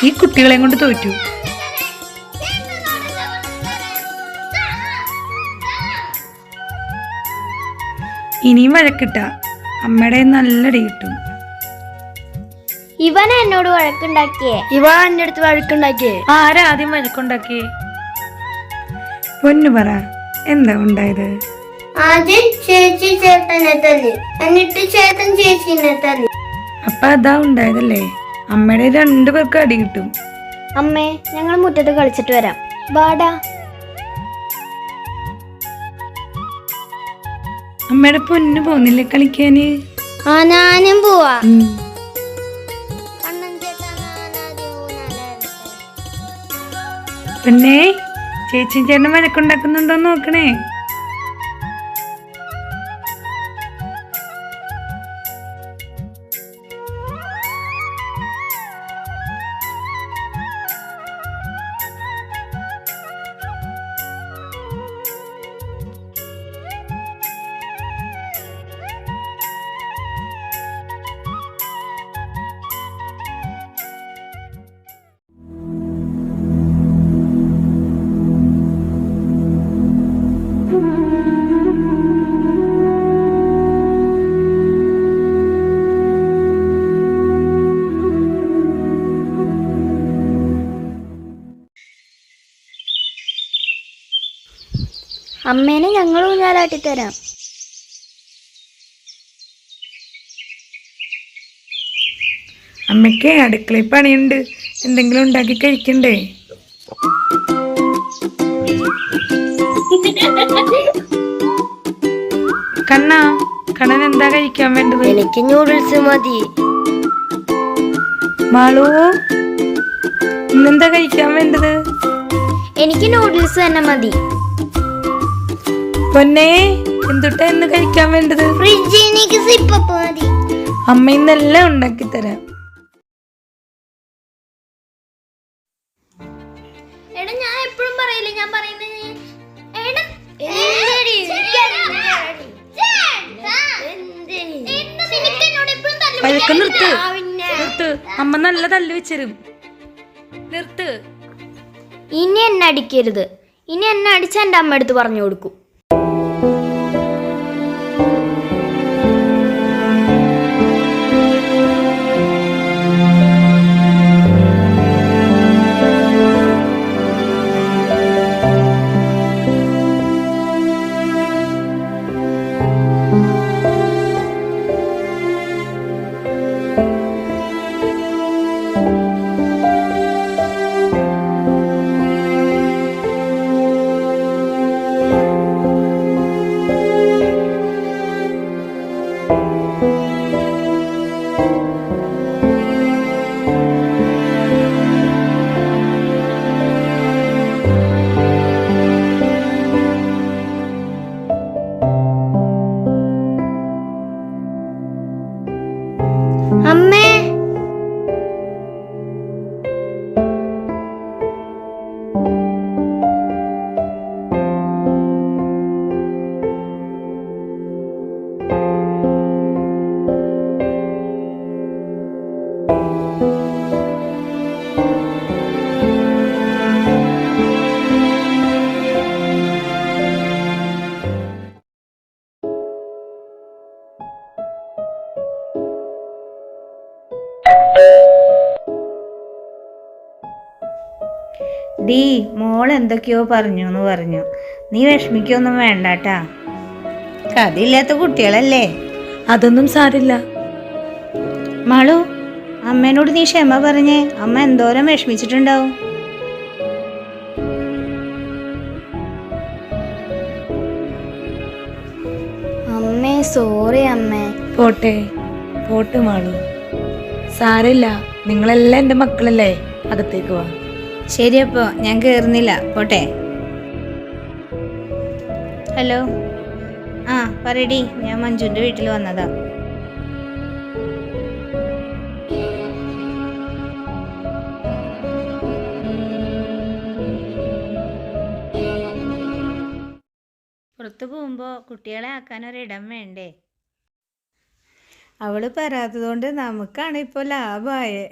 ഈ കുട്ടികളെ കൊണ്ട് തോറ്റു. ഇനിയും വഴക്കിട്ട അമ്മയുടെ നല്ലടി കിട്ടും. ഇവൻ എന്നോട് വഴക്കുണ്ടാക്കിയേ. ഇവ എന്റെ അടുത്ത് വഴക്കുണ്ടാക്കിയേ. ആരാ ആദ്യം വഴക്കുണ്ടാക്കിയേ? പൊന്നു പറ, എന്താ ഉണ്ടായത്? ആദ്യം ചേച്ചി ചേട്ടനെ തല്ലി, എന്നിട്ട് ചേട്ടൻ ചേച്ചിനെ തല്ലി. അപ്പൊ അതാ ഉണ്ടായതല്ലേ? അമ്മയുടെ 2 പേർക്ക് അടി കിട്ടും. അമ്മേ, ഞങ്ങൾ മുറ്റത്ത് കളിച്ചിട്ട് വരാം. ബാടാ. അമ്മയുടെ പൊന്നു പോന്നില്ലേ കളിക്കാന്? ഞാനും പോവാ. പിന്നെ ചേച്ചി ചേട്ടൻ വഴക്കുണ്ടാക്കുന്നുണ്ടോ നോക്കണേ. അമ്മേനെ ഞങ്ങൾ ഊഞ്ഞാലാട്ടി തരാം. അമ്മയ്ക്ക് അടുക്കളയിൽ പണിയുണ്ട്, എന്തെങ്കിലും ഉണ്ടാക്കി കഴിക്കണ്ടേ? കണ്ണൻ എന്താ കഴിക്കാൻ വേണ്ടത്? എനിക്ക് നൂഡിൽസ് മതി. മാളു, ഇന്നെന്താ കഴിക്കാൻ വേണ്ടത്? എനിക്ക് നൂഡിൽസ് തന്നെ മതി. പൊന്നേ, എന്തുട്ടാ ഇന്ന് കഴിക്കാൻ വേണ്ടത്? ഫ്രിഡ്ജിലേക്ക് സിപ്പപ്പ് മതി. അമ്മ ഇന്നെല്ലാം ഉണ്ടാക്കി തരാം. എടാ, ഞാൻ എപ്പോഴും പറയില്ലേ, ഞാൻ പറയുന്നത് പഴക്ക നിർത്ത്. അമ്മ നല്ല തല്ല് വെച്ചരും. നിർത്ത്. ഇനി എന്നെ അടിക്കരുത്. ഇനി എന്നെ അടിച്ച എന്റെ അമ്മ എടുത്ത് പറഞ്ഞു കൊടുക്കും. അമ്മേ, ഡീ, മോൾ എന്തൊക്കെയോ പറഞ്ഞു. നീ വിഷമിക്കൊന്നും വേണ്ടാട്ടാ. കഥയില്ലാത്ത കുട്ടികളല്ലേ. അതൊന്നും സാരില്ല. മാളു, അമ്മേനോട് നീ ക്ഷമ പറഞ്ഞേ. അമ്മ എന്തോരം വിഷമിച്ചിട്ടുണ്ടാവും. അമ്മേ, സോറി അമ്മേ. പോട്ടെ മാളു, സാരില്ല. നിങ്ങളെല്ലാം എൻ്റെ മക്കളല്ലേ. അകത്തേക്ക് വാ. ശരിയപ്പോ, ഞാൻ കേറുന്നില്ല. പോട്ടെ. ഹലോ. പറയടി, ഞാൻ മഞ്ജുവിൻ്റെ വീട്ടിൽ വന്നതാ. പുറത്ത് പോകുമ്പോൾ കുട്ടികളെ ആക്കാൻ ഒരിടം വേണ്ടേ? അവള് പറയാത്തതുകൊണ്ട് നമുക്കാണ് ഇപ്പോൾ ലാഭമായേ.